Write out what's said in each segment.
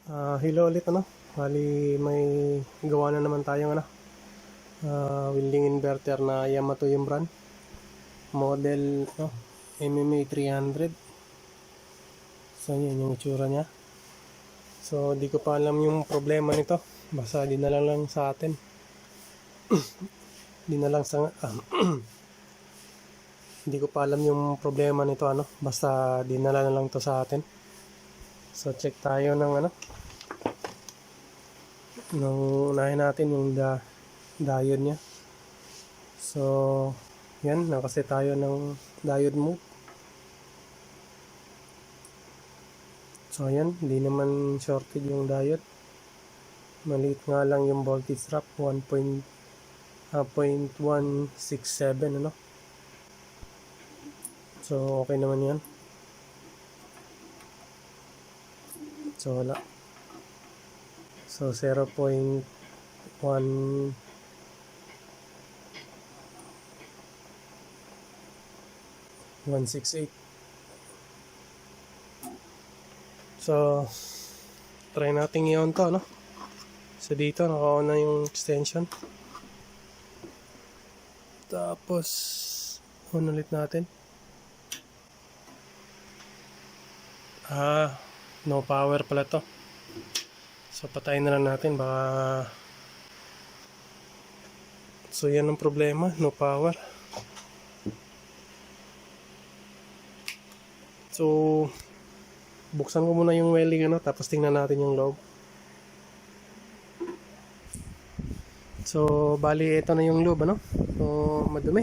Hello ulit Bali may gawa na naman tayong winding inverter na Yamato yung brand. Model MMA 300. So yan yung itsura niya. So di ko pa alam yung problema nito. Basta dinala lang sa atin. Dinalang sa Hindi ko pa alam yung problema nito Basta dinala na lang to sa atin. So check tayo ng nung unahin natin yung diode nya. So yan, nakaset tayo ng diode mode. So yan, hindi naman shorted yung diode. Maliit nga lang yung voltage drop, 0.167 So okay naman yan. So wala. So 0.1 168. So try natin i-on to So dito naka-on na yung extension. Tapos on ulit natin. No power pala to. So patayin na lang natin, baka so yan ang problema, no power. So buksan ko muna yung welling tapos tingnan natin yung loob. So bali ito na yung loob So madumi.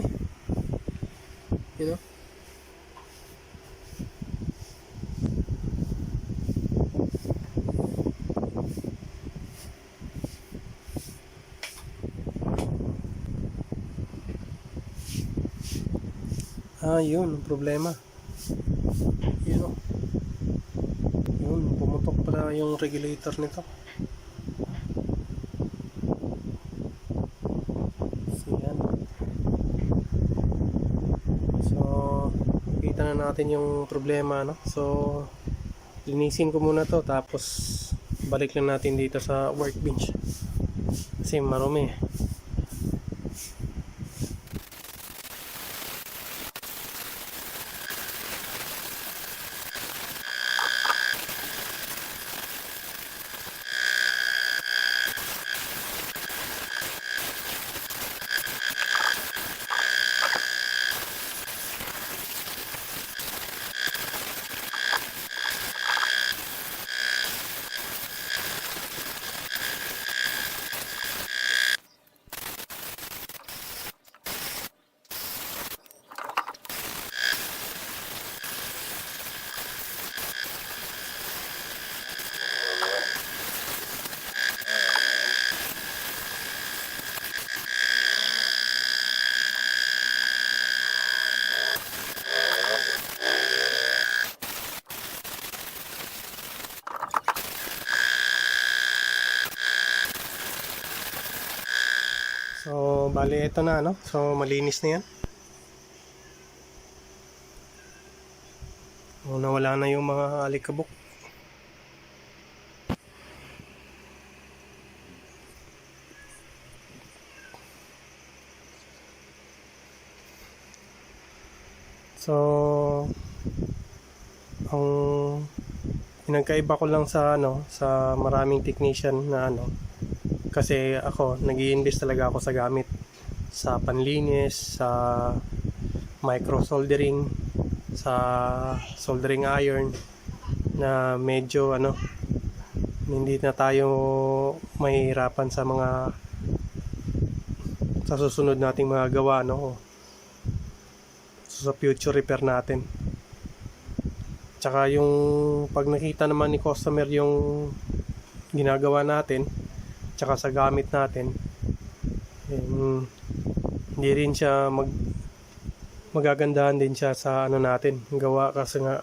You know? Yun ang problema. Yun pumutok pala yung regulator nito. So yan. So kita na natin yung problema So linisin ko muna to, tapos balik lang natin dito sa workbench kasi marumi. So bali ito na so malinis na yan. Nawala na yung mga alikabok. So ang pinagkaiba ko lang sa sa maraming technician na kasi ako nag-i-invest talaga ako sa gamit, sa panlinis, sa micro soldering, sa soldering iron, na medyo hindi na tayo mahihirapan sa sa susunod nating mga gawa sa future repair natin. Tsaka yung pag nakita naman ni customer yung ginagawa natin tsaka sa gamit natin, hindi rin siya magagandahan din siya sa natin gawa, kasi nga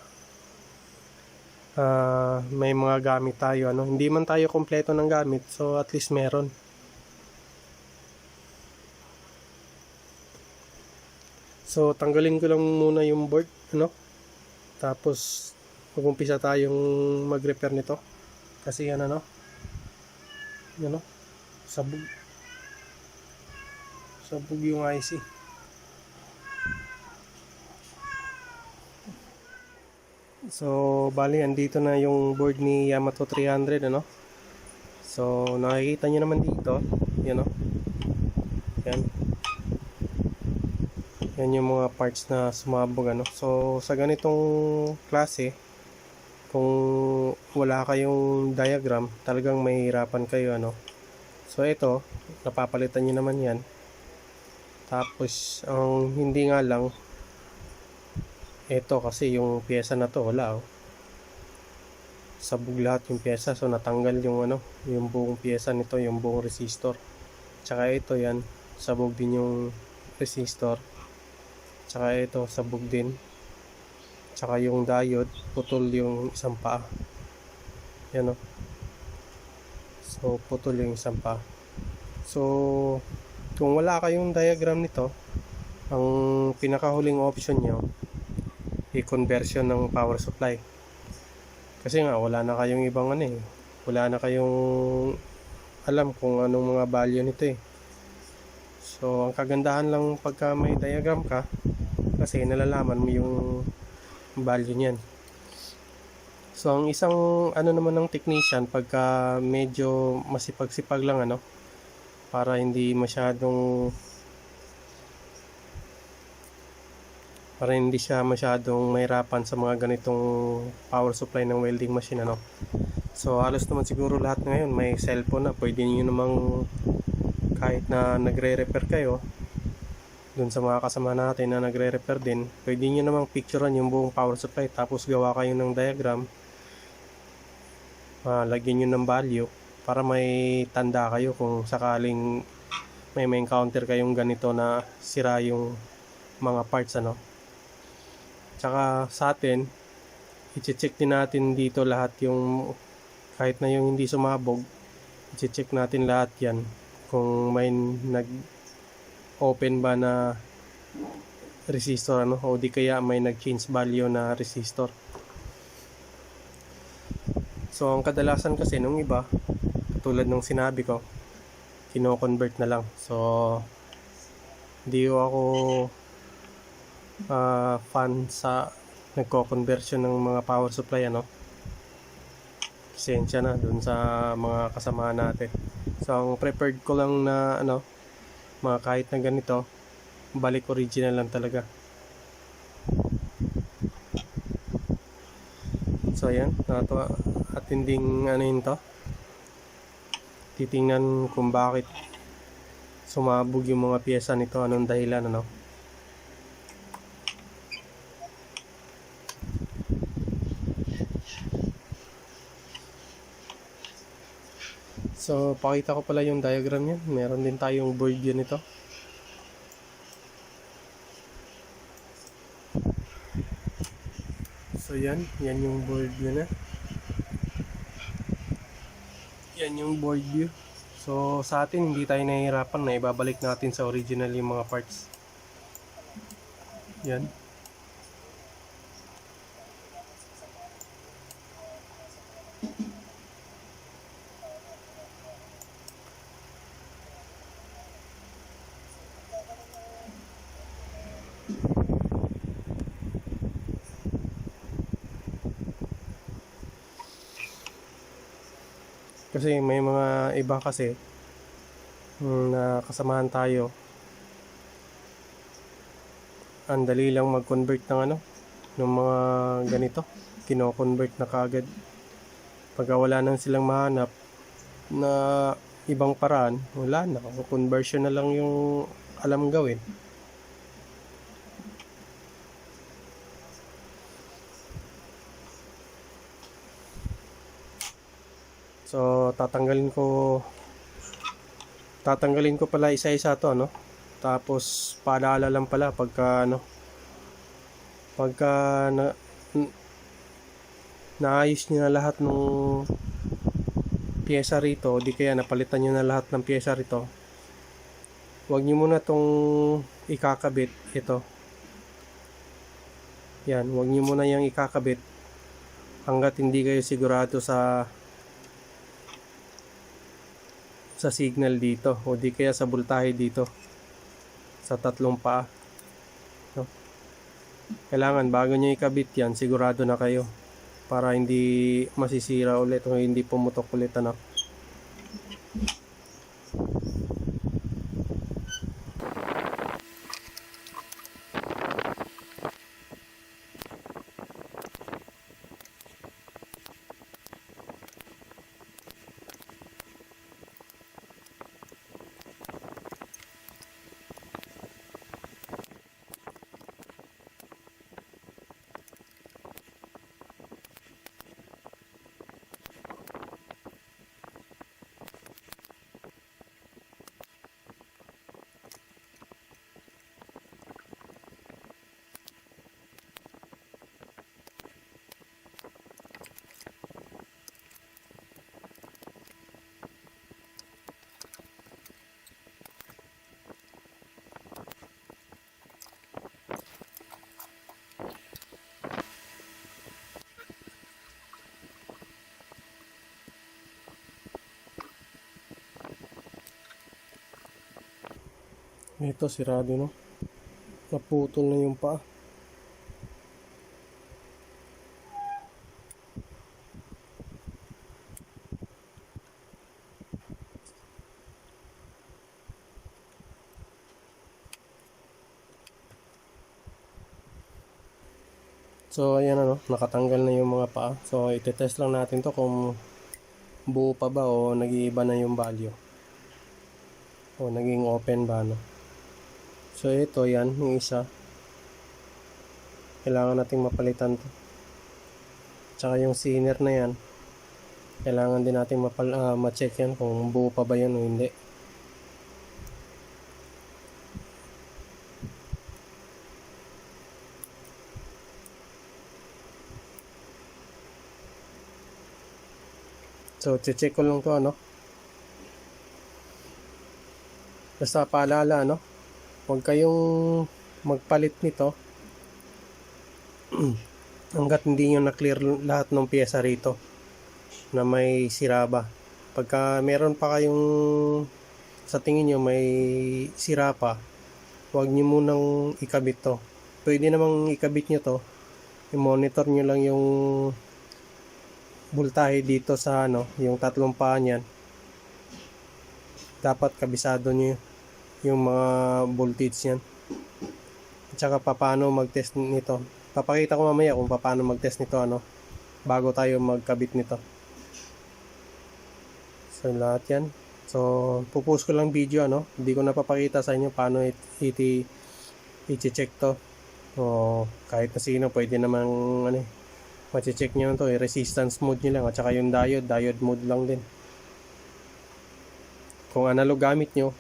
may mga gamit tayo hindi man tayo kompleto ng gamit, so at least meron. So tanggalin ko lang muna yung board tapos mag-umpisa tayong mag-repair nito. Kasi yan ano, yan o, sabog. Sabog yung IC. So, bali, andito na yung board ni Yamato 300, ano? So, nakikita nyo naman dito, yan o. Yan. Yan yung mga parts na sumabog, ano. So, sa ganitong klase, kung wala kayong diagram, talagang mahihirapan kayo, ano. So, ito, napapalitan nyo naman yan. Tapos, ang hindi nga lang, ito kasi yung pyesa na to, wala, oh. Sabog lahat yung pyesa, so natanggal yung ano, yung buong pyesa nito, yung buong resistor. Tsaka ito yan, sabog din yung resistor. Tsaka ito, sabog din. Tsaka yung diode, putol yung isang paa. Yan o. So, putol yung isang paa. So, kung wala kayong diagram nito, ang pinakahuling option nyo, i-conversion ng power supply. Kasi nga, wala na kayong ibang ano eh. Wala na kayong alam kung anong mga value nito eh. So, ang kagandahan lang pagka may diagram ka, kasi nalalaman mo yung value niyan. So, ang isang ano naman ng technician, pagka medyo masipag-sipag lang ano, para hindi siya masyadong mahirapan sa mga ganitong power supply ng welding machine ano. So, halos naman siguro lahat ngayon may cellphone na, pwede niyo namang kahit na nagre-repair kayo, dun sa mga kasama natin na nagre-repair din, pwede nyo namang picturean yung buong power supply, tapos gawa kayo ng diagram, lagyan nyo ng value para may tanda kayo kung sakaling may encounter kayong ganito na sira yung mga parts ano. Tsaka sa atin, i-check din natin dito lahat yung, kahit na yung hindi sumabog, i-check natin lahat yan kung may open ba na resistor ano, o di kaya may nag-change value na resistor. So ang kadalasan kasi nung iba, tulad nung sinabi ko, kino-convert na lang. So hindi ako fan sa nagko-conversion ng mga power supply ano. Pasensya na dun sa mga kasama natin. So ang preferred ko lang na ano, mga kahit na ganito, balik original lang talaga. So ayan, atinding ano yun to, titingnan kung bakit sumabog yung mga pyesa nito, anong dahilan ano. So pakita ko pala yung diagram niya, meron din tayong board yun ito. So yan yung board view na. Yan yung board view. So sa atin hindi tayo nahihirapan na ibabalik natin sa original yung mga parts. Yan. Kasi may mga iba kasi na kasamahan tayo, ang dali lang mag-convert ng ano, ng mga ganito, kino-convert na kaagad. Pagka wala nang silang mahanap na ibang paraan, wala na, conversion na lang yung alam gawin. So tatanggalin ko pala isa-isa to no. Tapos paalala lang pala pagka ano, pagka naayos niyo na lahat ng pyesa rito, di kaya napalitan niyo na lahat ng pyesa rito, huwag niyo muna tong ikakabit ito. Yan, huwag niyo muna yang ikakabit hanggat hindi kayo sigurado sa sa signal dito o di kaya sa voltahe dito sa tatlong paa, no? Kailangan bago nyo ikabit yan, sigurado na kayo para hindi masisira ulit o hindi pumutok ulit, ano. Ito sirado, no, naputol na yung paa. So ayan, ano, nakatanggal na yung mga paa. So itetest lang natin to kung buo pa ba o nag-iiba na yung value o naging open ba, no. So ito, yan yung isa, kailangan nating mapalitan to. Tsaka yung sinner na yan, kailangan din nating ma-check yan kung buo pa ba yan o hindi. So check ko lang to, ano. Basta paalala, ano, huwag kayong magpalit nito hanggat hindi nyo na-clear lahat ng pyesa rito na may sira ba. Pagka meron pa kayong sa tingin nyo may sira pa, huwag nyo munang ikabit to. Pwede namang ikabit nyo to, i-monitor nyo lang yung voltahe dito sa, ano, yung tatlong paa niyan. Dapat kabisado nyo yung mga voltage yan. At saka paano mag-test nito, papakita ko mamaya kung paano mag-test nito, ano, bago tayo magkabit nito. So lahat yan, so pupost ko lang video, ano, hindi ko napapakita sa inyo paano i-check to. O kahit na sino pwede namang, ano, ma-check nyo to, resistance mode nyo lang, at saka yung diode mode lang din. Kung analog gamit nyo,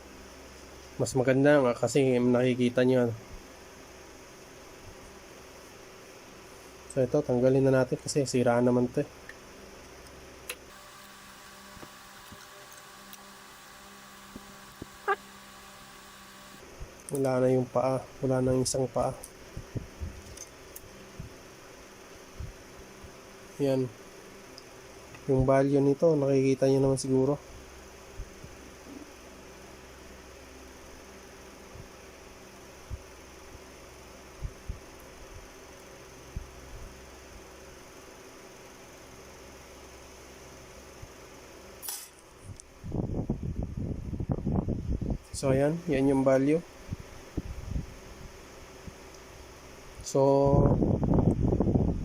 mas maganda nga kasi nakikita nyo. So ito, tanggalin na natin kasi siraan naman to. Wala na yung paa, wala na yung isang paa. Yan yung value nito, nakikita nyo naman siguro. So ayan, yan yung value. So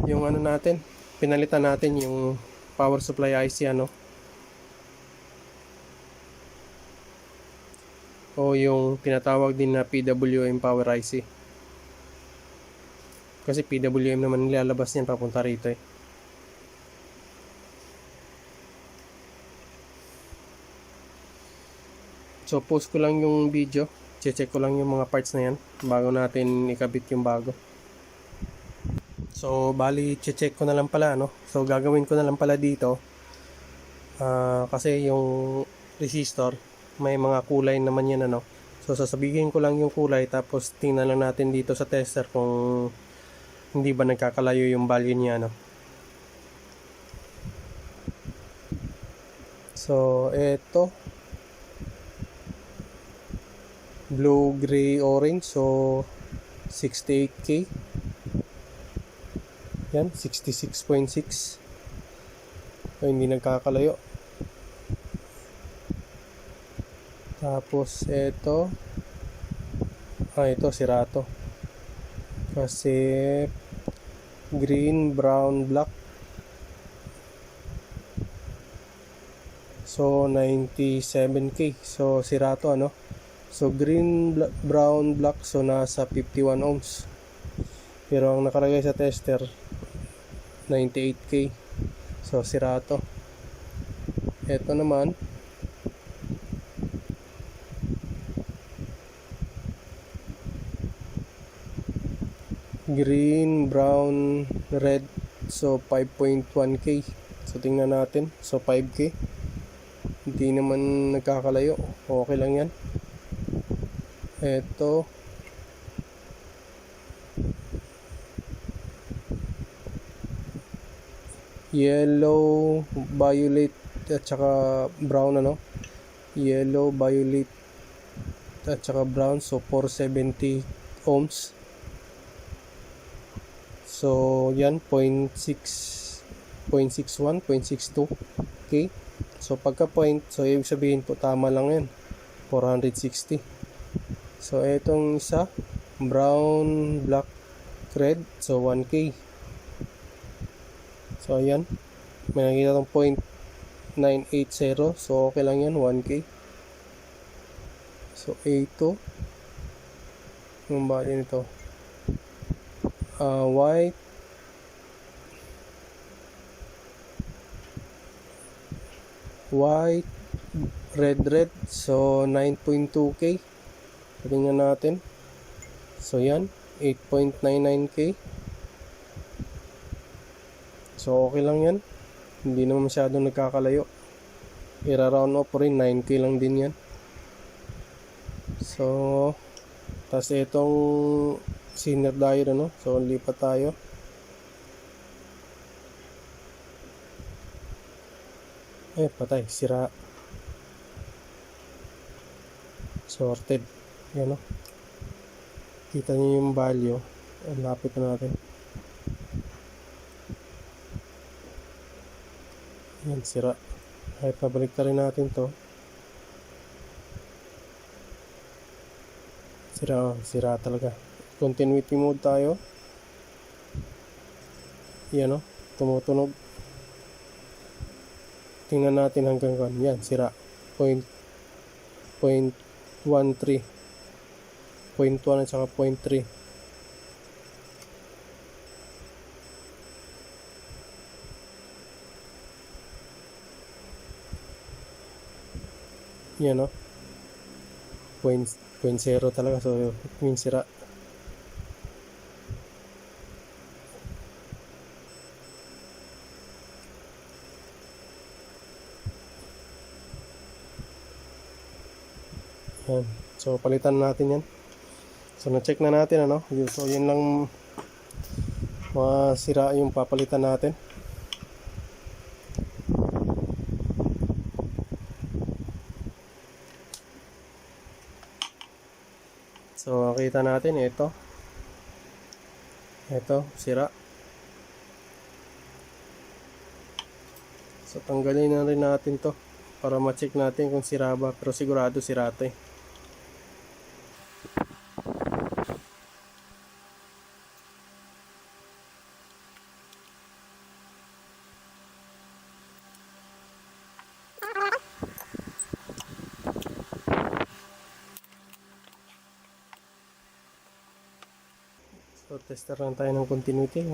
yung ano natin, pinalitan natin yung power supply IC, ano, o yung tinatawag din na PWM power IC. Kasi PWM naman nilalabas niyan papunta rito eh. So post ko lang yung video, check ko lang yung mga parts na yan bago natin ikabit yung bago. So bali check ko na lang pala, no. So gagawin ko na lang pala dito, kasi yung resistor may mga kulay naman yan, ano. So sasabihin ko lang yung kulay, tapos tingnan lang natin dito sa tester kung hindi ba nagkakalayo yung value niya, ano. So eto, blue, gray, orange. So 68K. Yan, 66.6. So hindi nagkakalayo. Tapos ito sira to. Kasi green, brown, black. So 97K. So sira to ano. So green, brown, black, so nasa 51 ohms. Pero ang nakalagay sa tester 98K. So sira to. Ito naman green, brown, red, so 5.1K. So tingnan natin. So 5K. Hindi naman nagkakalayo. Okay lang yan. Ito yellow, violet at saka brown ano. Yellow, violet at saka brown, so 470 ohms. So yan 0.61, 0.62. Okay. So pagka point, so ibig sabihin po tama lang yan. 460. So etong isa brown, black, red, so 1K. So ayan, may nakita tong 0.980. So okay lang yan, 1K. So A2 yung bali nito, white, red, so 9.2K. Tingnan natin. So yan 8.99K. So okay lang yan, hindi naman masyadong nagkakalayo. I-round off rin, 9K lang din yan. So tas itong Zener diode ano. So lipat tayo. Patay, sira, sorted. Yan o, kita nyo yung value. Lapit na natin. Yan, sira. Kahit pabalik na rin natin to, sira talaga. Continuity mode tayo. Yan o, tumutunog. Tingnan natin hanggang kan. Yan, sira. 0.13, 0.1 at saka 0.3. Yan o, 0.0 talaga. So yung sira. Yan. So palitan natin yan. So na-check na natin ano. So yun lang masira yung papalitan natin. So kita natin ito sira. So tanggalin na rin natin to para ma-check natin kung sira ba, pero sigurado sira to eh. So tester lang tayo ng continuity.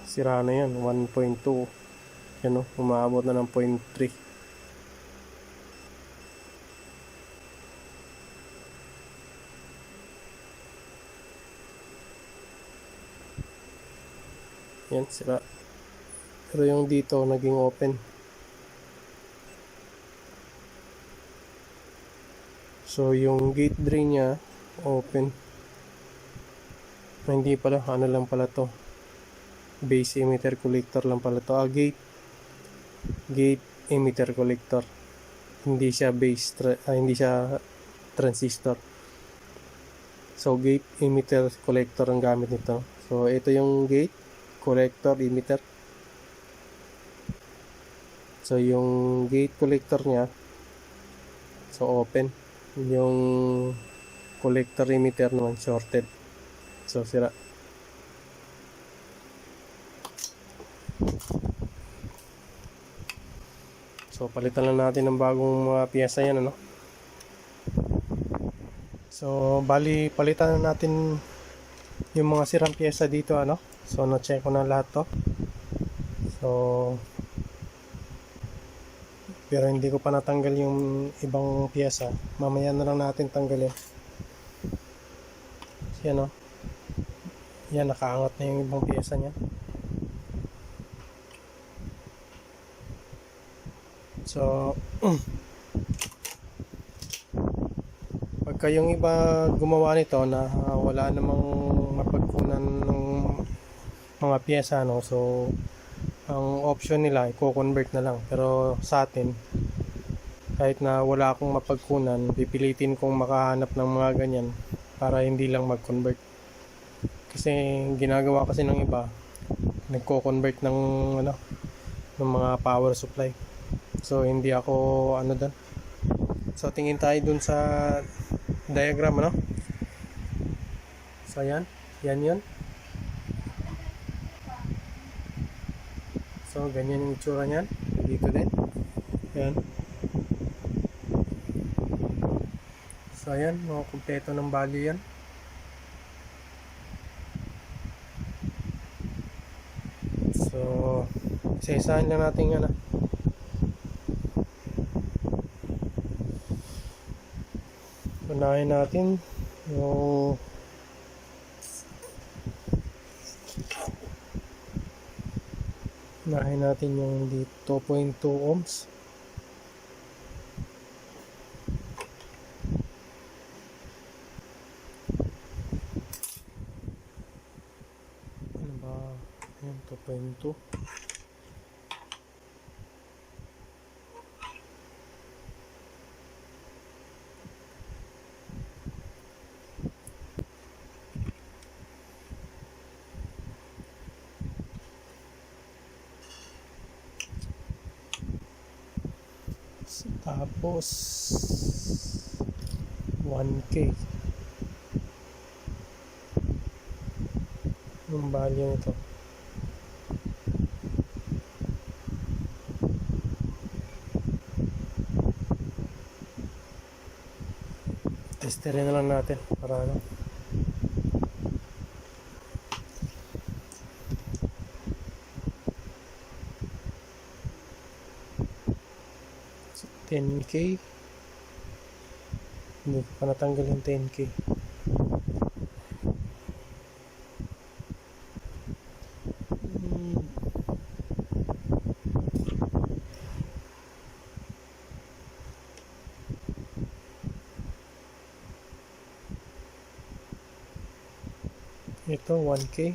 Sira na yan, 1.2. Yan o, umaabot na ng 0.3. Yan, sira. Pero yung dito, naging open. So, yung gate drain niya, open. Hindi pala, ano lang pala to. Base emitter collector lang pala to. Gate emitter collector. Hindi siya hindi siya transistor. So, gate emitter collector ang gamit nito. So, ito yung gate collector emitter. So, yung gate collector niya, so open. Yung collector emitter naman shorted. So, sira. So, palitan lang natin ng bagong mga piyesa yan, ano. So, bali, palitan na natin yung mga sirang piyesa dito, ano. So, na-check ko na lahat to. So, pero hindi ko pa natanggal yung ibang piyesa. Mamaya na lang natin tanggalin. Yan, no. Yan, nakaangat na yung ibang piyesa niya. So, pagka yung iba gumawa nito na wala namang mapagkunan ng mga piyesa, no, so ang option nila ay co-convert na lang. Pero sa atin, kahit na wala akong mapagkunan, pipilitin kong makahanap ng mga ganyan para hindi lang mag-convert. Kasi ginagawa kasi ng iba, nagko-convert ng ano, ng mga power supply. So, hindi ako ano doon. So, tingin tayo dun sa diagram, ano? So, yan. Yan yun. So, ganyan yung itsura niyan. Dito din. Yan. So, ayan. Mga kumpleto ng value yan. So, isa-isahan lang natin yan, unahin natin yung di 2.2 ohms. Ano ba? Ayan, 2.2. Tapos 1K yung value nito. Testerin na lang natin para ano. So, 10K. Hindi ko pa natanggal yung 10K. Ito 1K.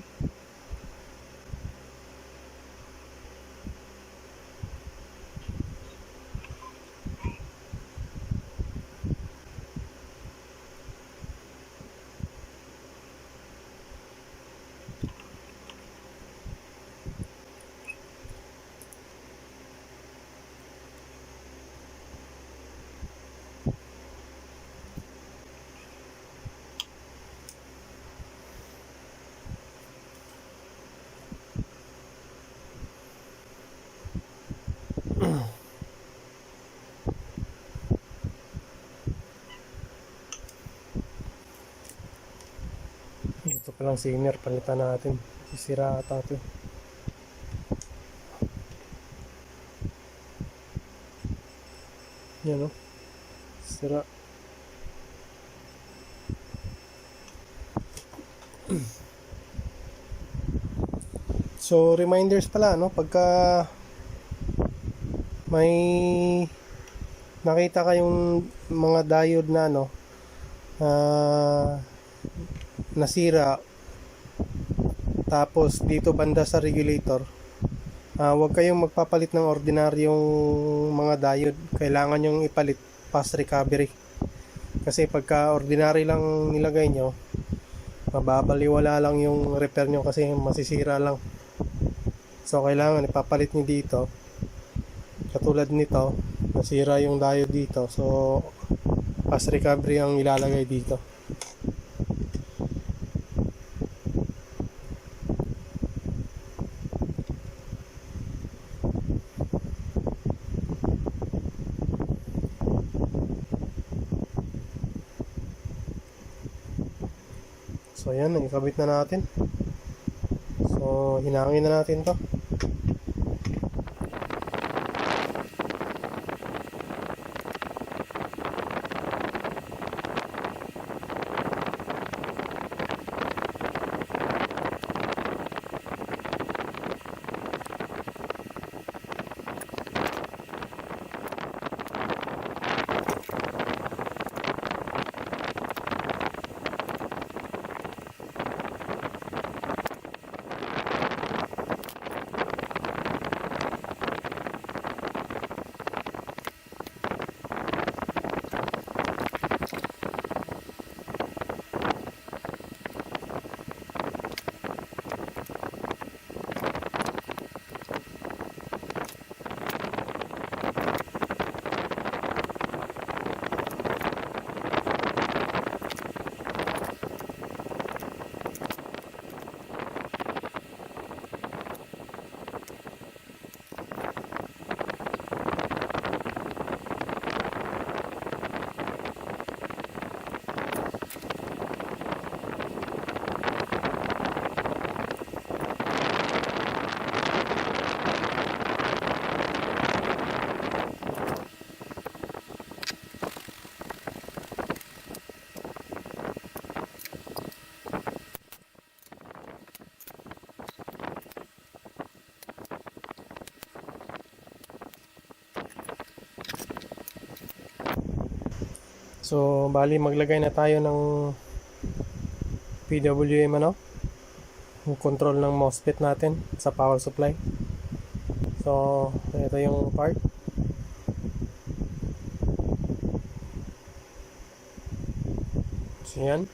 Ito palang sinner, palitan natin. Sisira ata ito. Yan, no? Sira. So reminders pala, no, pagka may nakita kayong mga diode na nasira, tapos dito banda sa regulator, huwag kayong magpapalit ng ordinaryong mga diode. Kailangan yung ipalit fast recovery, kasi pagka ordinary lang nilagay nyo, mababaliwala lang yung repair nyo kasi masisira lang. So kailangan ipapalit nyo dito. Katulad nito, nasira yung diode dito, so fast recovery ang ilalagay dito. So yan, ikabit na natin. So hinangin na natin to. So bali maglagay na tayo ng PWM, yung control ng MOSFET natin sa power supply. So ito yung part. So yan.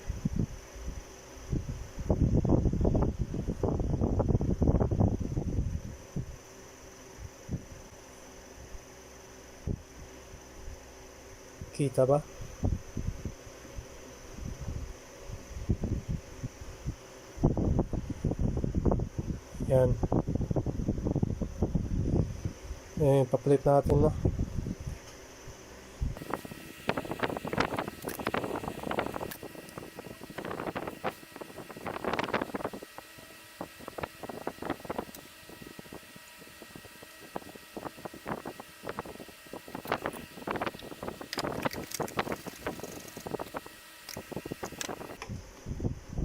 Kita ba? Yan. Papalit natin, no?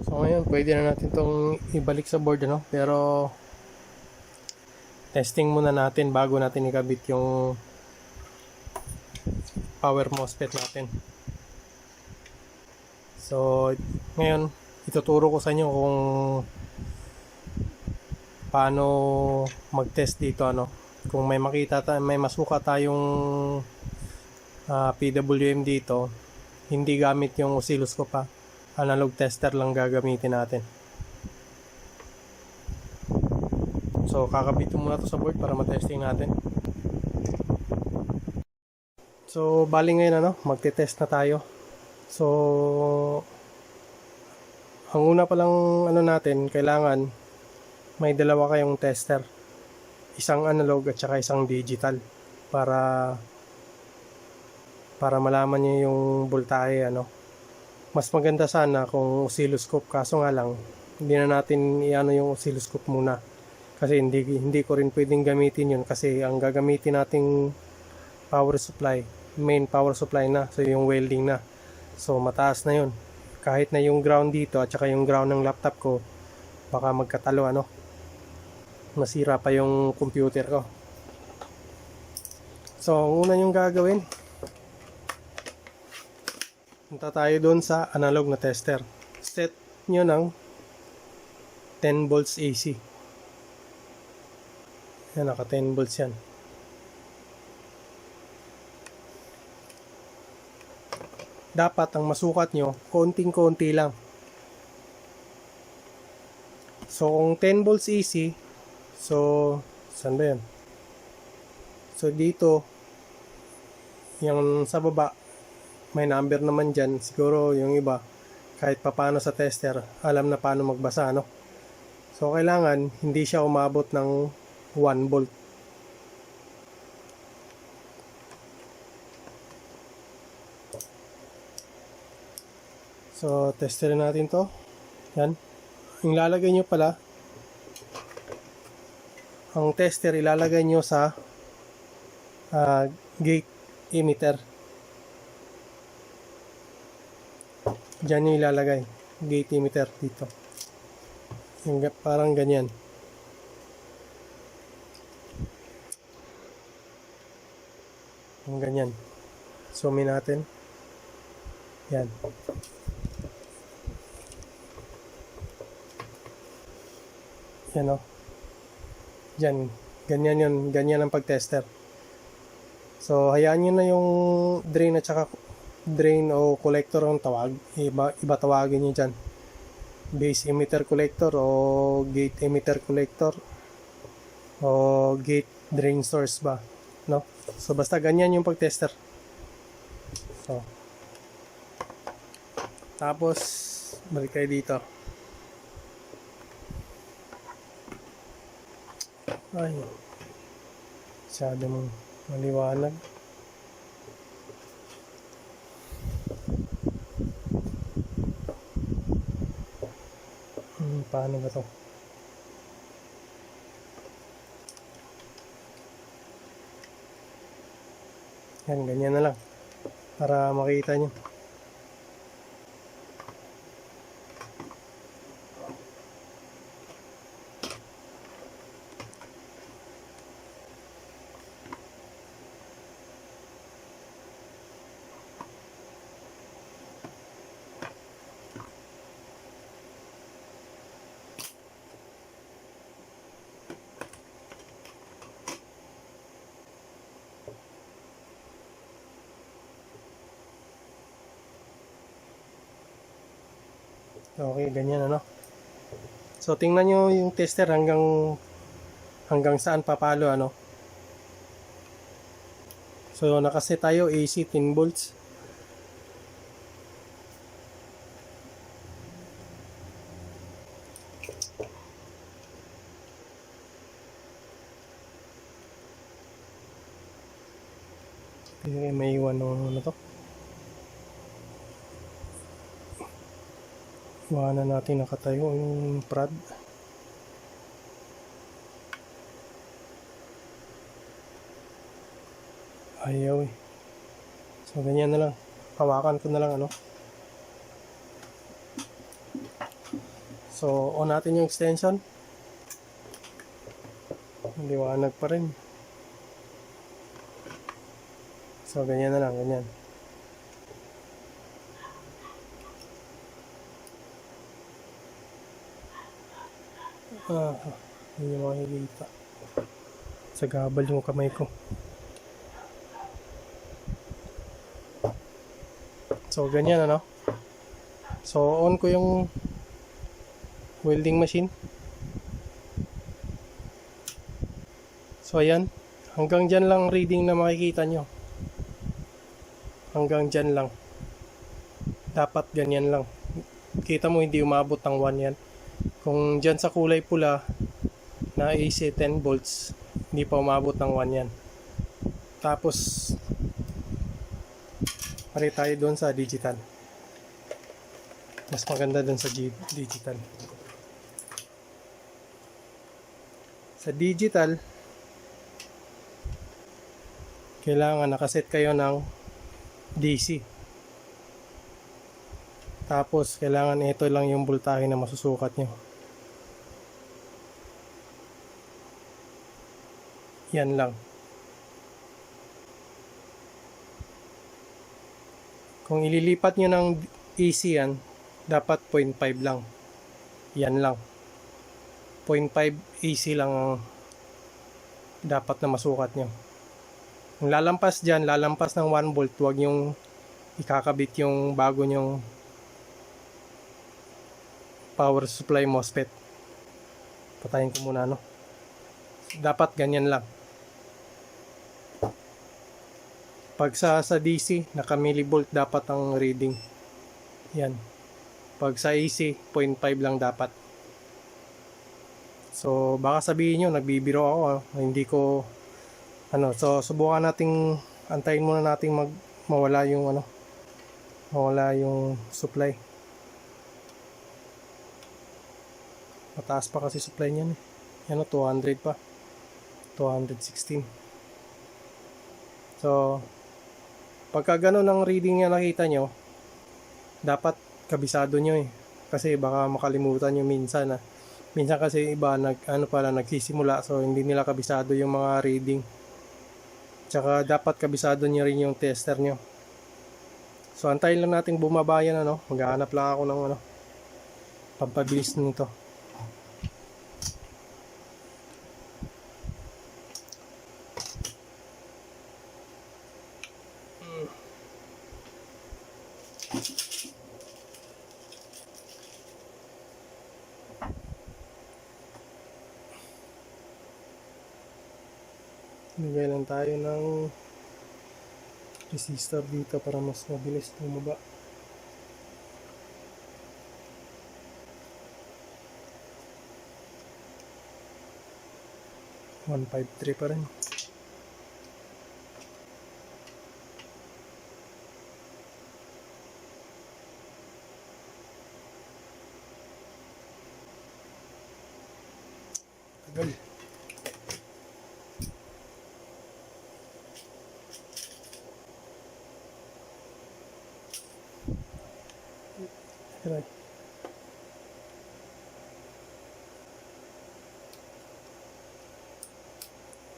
So ngayon, pwede na natin itong ibalik sa board, pero testing muna natin bago natin ikabit yung power MOSFET natin. So ngayon, ituturo ko sa inyo kung paano mag-test dito, kung may may masuka tayong PWM dito, hindi gamit yung oscilloscope, analog tester lang gagamitin natin. So kakabit muna to sa board para matesting natin. So bali ngayon magte-test na tayo. So ang una pa lang natin, kailangan may dalawa kayong tester. Isang analog at saka isang digital para malaman niyo yung voltahe, Mas maganda sana kung oscilloscope, kaso nga lang hindi na natin yung oscilloscope muna. Kasi hindi ko rin pwedeng gamitin yun kasi ang gagamitin nating power supply, main power supply na, so yung welding na. So mataas na yun. Kahit na yung ground dito at saka yung ground ng laptop ko, baka magkatalo, masira pa yung computer ko. So ang una yung gagawin, punta tayo doon sa analog na tester. Set nyo ng 10 volts AC. Yan, naka 10 volts yan. Dapat ang masukat nyo, konting-konti lang. So kung 10 volts AC, so saan ba yan? So dito, yung sa baba, may number naman dyan. Siguro yung iba, kahit papano sa tester, alam na paano magbasa, no? So kailangan hindi siya umabot ng 1 volt. So testerin natin to. Yan. Yung lalagay nyo pala, ang tester ilalagay nyo sa gate emitter. Diyan nyo ilalagay. Gate emitter dito. Yung parang ganyan. Yung ganyan. Zoomin natin. Yan. Yan o. Yan. Ganyan yun. Ganyan ang pag-tester. So, hayaan nyo na yung drain at saka drain o collector ang tawag. Iba tawagin nyo dyan. Base emitter collector o gate emitter collector o gate drain source ba. No? So, basta ganyan yung pag-tester. So, tapos, balik kayo dito. Ay, masyado mong maliwanag. Paano ba to? Yan, ganyan na lang para makita nyo. Okay, ganyan ano. So tingnan nyo yung tester hanggang saan papalo ano. So nakaset tayo AC 10 volts. Okay, may iwan ano to. Iwanan natin nakatayo yung prad. Ayaw eh. So ganyan na lang. Hawakan ko na lang ano. So on natin yung extension. Liwanag pa rin. So ganyan na lang, ganyan. Hindi nyo makikita. Sa gabal yung kamay ko. So ganyan ano. So on ko yung welding machine. So ayan, hanggang dyan lang reading na makikita nyo. Hanggang dyan lang. Dapat ganyan lang. Kita mo hindi umabot ng 1 yan. Kung dyan sa kulay pula na AC 10 volts, hindi pa umabot ng 1 yan. Tapos mari tayo doon sa digital. Mas maganda doon sa digital. Sa digital, kailangan nakaset kayo ng DC. Tapos kailangan ito lang yung voltahe na masusukat nyo. Yan lang. Kung ililipat nyo ng AC yan, dapat 0.5 lang. Yan lang. 0.5 AC lang ang dapat na masukat nyo. Kung lalampas dyan, lalampas ng 1 volt, huwag nyong ikakabit yung bago nyong power supply MOSFET. Patayin ko muna, no? Dapat ganyan lang. Pag sa DC, naka millivolt dapat ang reading. Yan. Pag sa AC, 0.5 lang dapat. So, baka sabihin nyo, nagbibiro ako, hindi ko, so, subukan nating, antayin muna nating mawala yung, mawala yung supply. Mataas pa kasi supply niyan. Yan, 200 pa. 216. So, pagka ganun ang reading niya nakita nyo, dapat kabisado nyo kasi baka makalimutan nyo minsan. Minsan kasi iba nagsisimula, so hindi nila kabisado yung mga reading. Tsaka dapat kabisado nyo rin yung tester nyo. So antayin lang natin bumaba yan, maghahanap lang ako ng pampabilis nito. Bigay lang tayo ng resistor dito para mas mabilis bumaba. $153 pa rin. Tagal. Right.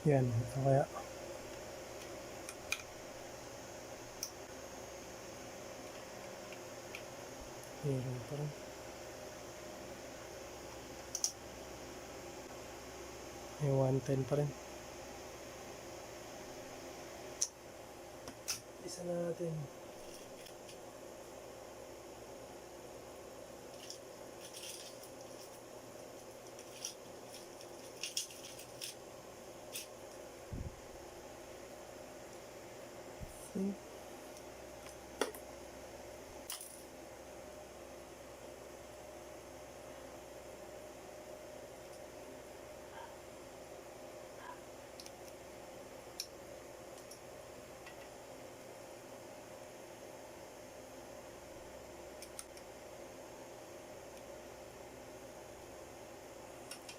Yan, ito kaya. Meron pa rin. May 110 pa rin. Isa na natin.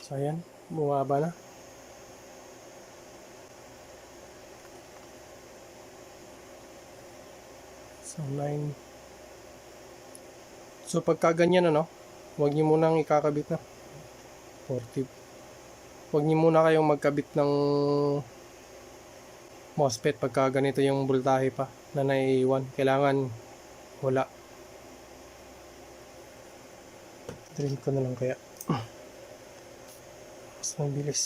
So ayan, bumaba na. So 9. So pagka ganyan huwag niyo munang ikakabit na 40. Huwag niyo muna kayong magkabit ng MOSFET pagka ganito yung voltahe pa na naiiwan. Kailangan wala. Drill ko na lang kaya. Mas mabilis.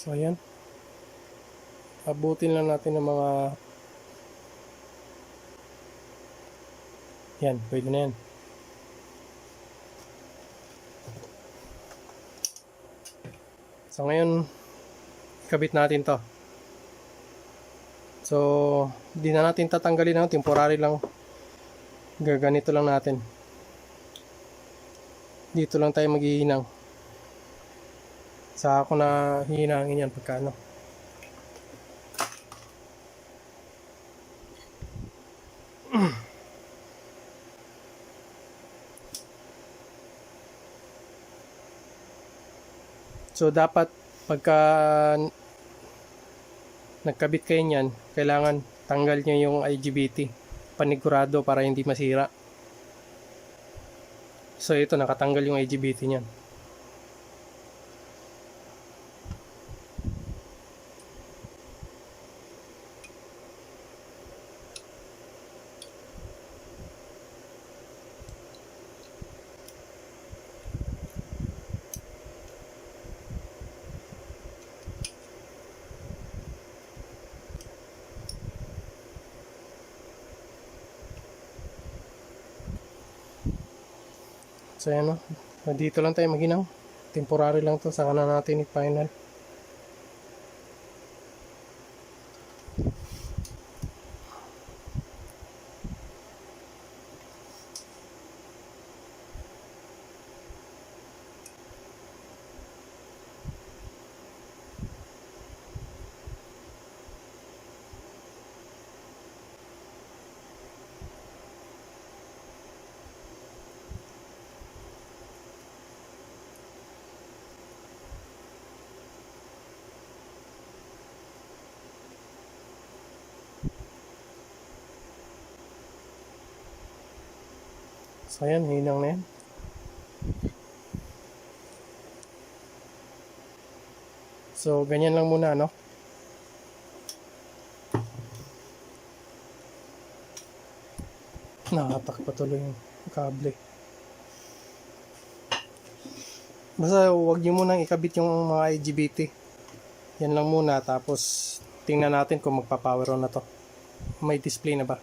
So ayan, abutin lang natin ng mga Yan, pwede na yan. So ngayon, kabit natin to. So, hindi na natin tatanggalin, temporary lang. Gaganito lang natin. Dito lang tayo maghihinang. Sa ako na hihinangin yan pagkano. So dapat pagka nagkabit kayo niyan, kailangan tanggal nyo yung IGBT panigurado para hindi masira. So ito, nakatanggal yung IGBT niyan. So yan, dito lang tayo maghinang. Temporary lang to, saka na natin i-final. So ayan, hinang na yan. So ganyan lang muna, no? Nakatak pa tuloy yung kable. Basta huwag nyo munang ikabit yung mga IGBT. Yan lang muna, tapos tingnan natin kung magpa-power on na to. May display na ba?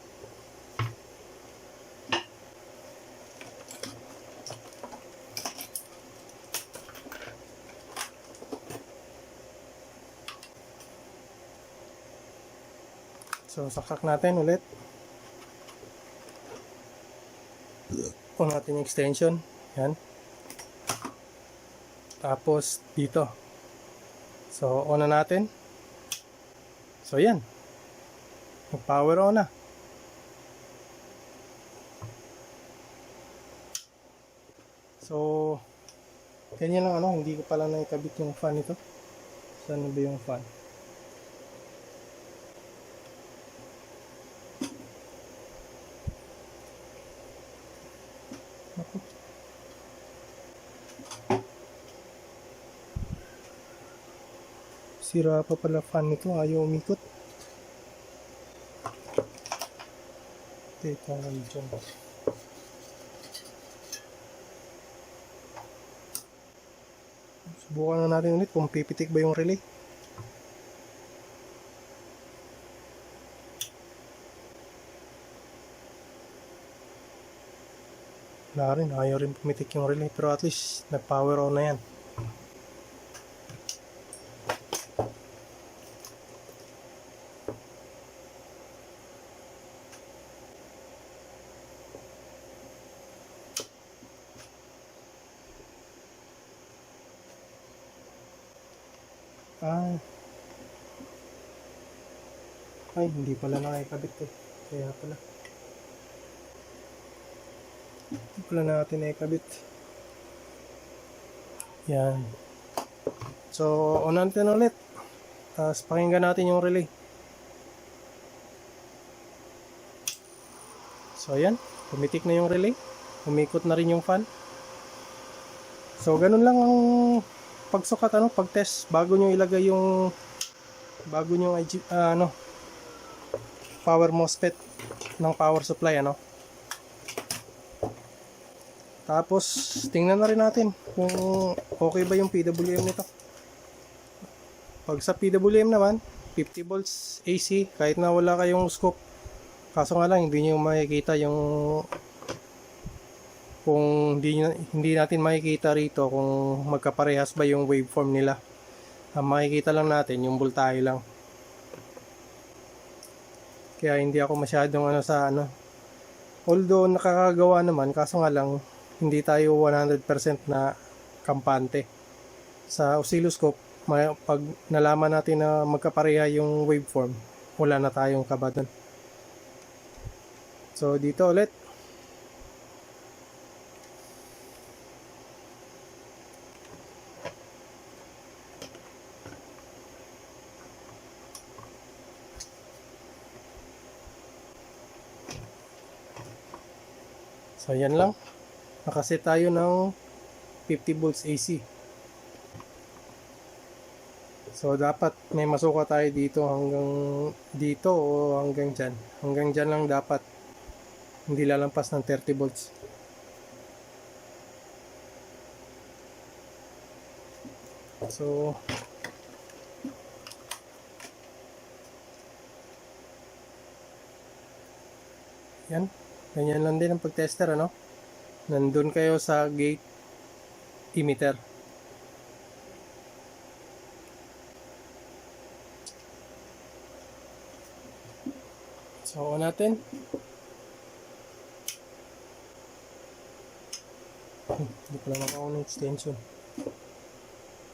So saksak natin ulit. On natin yung extension. Yan. Tapos dito. So on na natin. So yan. Mag-power on na. So ganyan lang, hindi ko pala naikabit yung fan ito. Saan ba yung fan? Sira pa pala fan nito, ayaw umikot. Teka lang dyan. Subukan na natin ulit kung pipitik ba yung relay. Wala rin, ayaw rin pumitik yung relay, pero at least nag-power on na yan. Ay, hindi pala nakikabit eh. Kaya pala. Hindi pala natin nakikabit. Yan. So, on natin ulit. Tapos pakinggan natin yung relay. So, ayan. Pumitik na yung relay. Umikot na rin yung fan. So, ganun lang ang pagsukat, pag-test bago nyo ilagay yung power MOSFET ng power supply, Tapos tingnan na rin natin kung okay ba yung PWM nito. Pag sa PWM naman 50 volts AC kahit na wala kayong scope. Kaso nga lang hindi nyo makikita yung kung hindi natin makikita rito kung magkaparehas ba yung waveform nila. Ang makikita lang natin yung voltahe lang. Kaya hindi ako masyadong sa although nakakagawa naman, kaso nga lang hindi tayo 100% na kampante. Sa oscilloscope, pag nalaman natin na magkapareha yung waveform, wala na tayong kaba dun. So dito ulit, so yan lang, nakaset tayo ng 50 volts AC. So dapat may masuka tayo dito hanggang dito o hanggang dyan. Hanggang dyan lang dapat, hindi lalampas ng 30 volts. So yan, ganyan lang din ang pagtester, nandun kayo sa gate emitter. So on natin. Hindi pala maka-on ng extension.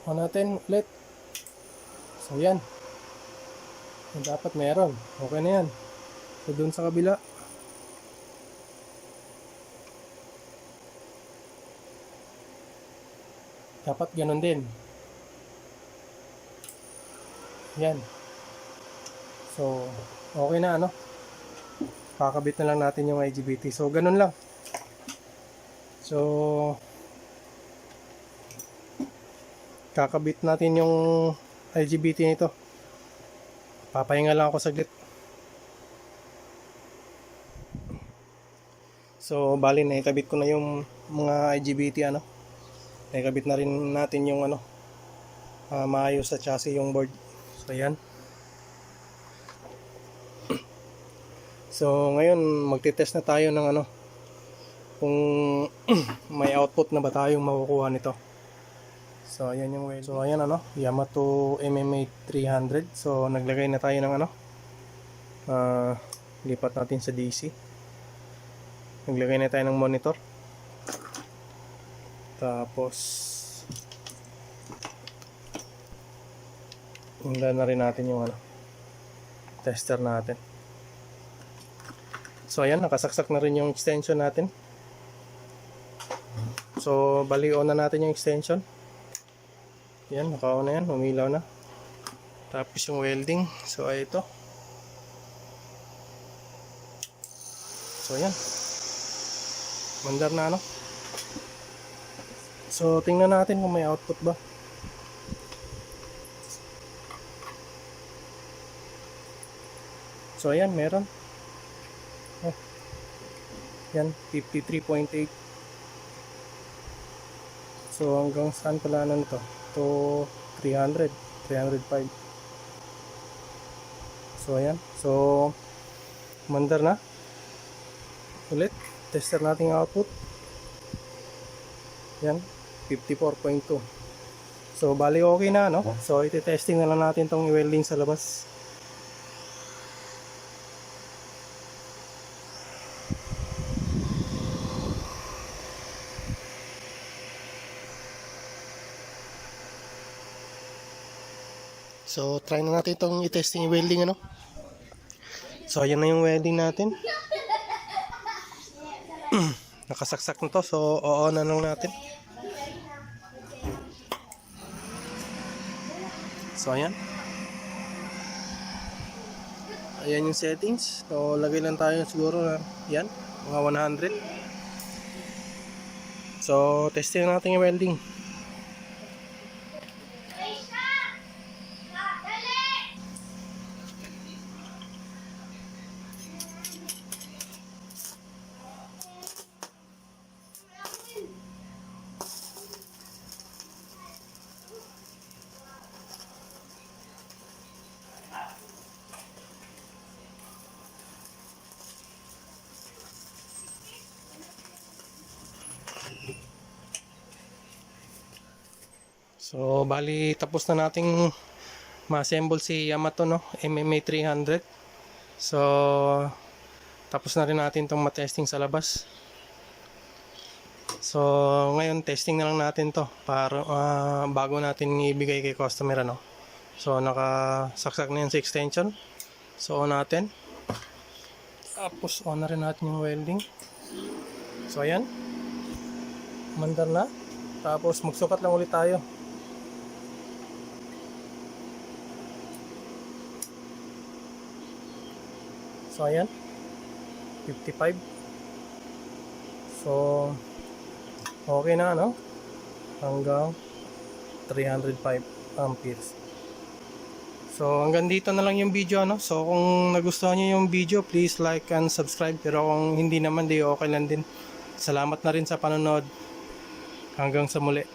On natin ulit. So yan, dapat meron. Okay na yan. So dun sa kabila, dapat ganun din. Yan. So okay na, kakabit na lang natin yung IGBT. So ganun lang. So kakabit natin yung IGBT nito. Papahinga lang ako saglit. So bali na ikabit ko na yung mga IGBT, nakikabit na rin natin yung maayos sa chassis yung board. So yan. So ngayon magte-test na tayo ng kung may output na ba tayong makukuha nito. So ayan yung way. So ayan Yamato MMA 300. So naglagay na tayo ng lipat natin sa DC. Naglagay na tayo ng monitor. Tapos hingga na rin natin yung tester natin. So ayan, nakasaksak na rin yung extension natin. So bali on na natin yung extension. Yan, naka-on na yan, umilaw na. Tapos yung welding, so ay ito. So ayan, mandar na So tingnan natin kung may output ba. So ayan, meron. Yan, 53.8. So hanggang saan pala nito? To 300, 305. So ayan. So mandar na. Ulit, tester natin ang output. Yan, 54.2. So bali okay na, So iti-testing na lang natin tong i-welding sa labas. So try na natin itong i-testing i-welding, So ayan na yung welding natin. Nakasaksak na to, so on na lang natin. So ayan. Ayan yung settings. So lagay lang tayo siguro na yan, mga 100. So testing natin yung welding. So, bali tapos na nating ma-assemble si Yamato, no? MMA 300. So, tapos na rin natin itong matesting sa labas. So, ngayon testing na lang natin to para bago natin ibigay kay customer, ano. So, nakasaksak na yun sa extension. So, on natin. Tapos, on na rin natin yung welding. So, ayan. Mandar na. Tapos, magsukat lang ulit tayo. So, ayan. 55. So, okay na, no? Hanggang 305 amperes. So, hanggang dito na lang yung video, no? So, kung nagustuhan nyo yung video, please like and subscribe. Pero kung hindi naman, di okay lang din. Salamat na rin sa panonood. Hanggang sa muli.